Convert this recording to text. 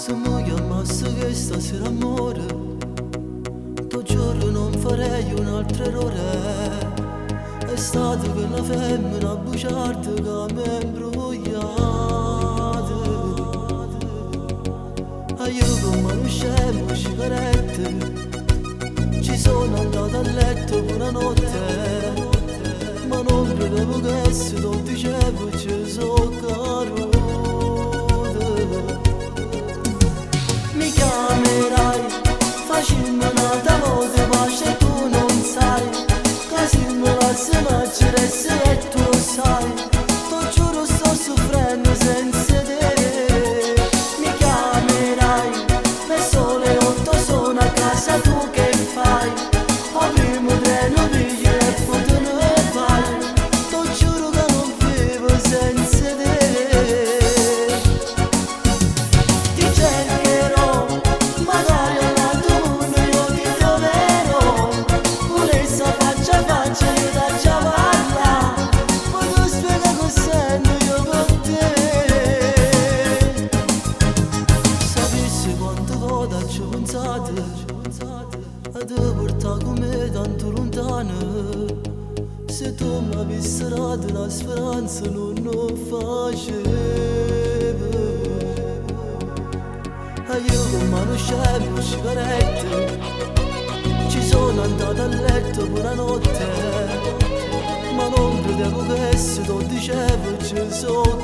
Se mi chiamasse che stasera amore, tuo giorno non farei un'altra errore. È stata quella femmina bugiarda che mi ha imbrogliato. E io come non scemo sigarette ci sono andato a letto pure notte, ma non credevo che se lo dicevo ci sono caro. Mi chiamerai facendo una voce pace, tu non sai che se mi lasci mangiare e tu lo sai, ti giuro sto soffrendo senza te. Mi chiamerai verso le 8 sono a casa, tu che fai? Al primo treno pigli e poi te ne vai, ti giuro che non vivo senza te. Ti cercherò, magari all'altro mondo io ti troverò, pure se faccia a faccia io da già parla, poi tu spiega cosa sento io con te. Sapessi quante volte ci ho pensato a te portare con me tanto lontano, se tu mi avessi dato una speranza non lo facevo. E io con mano scemo sigarette ci sono andato a letto pure notte, ma non credevo che se lo dicevo ci sono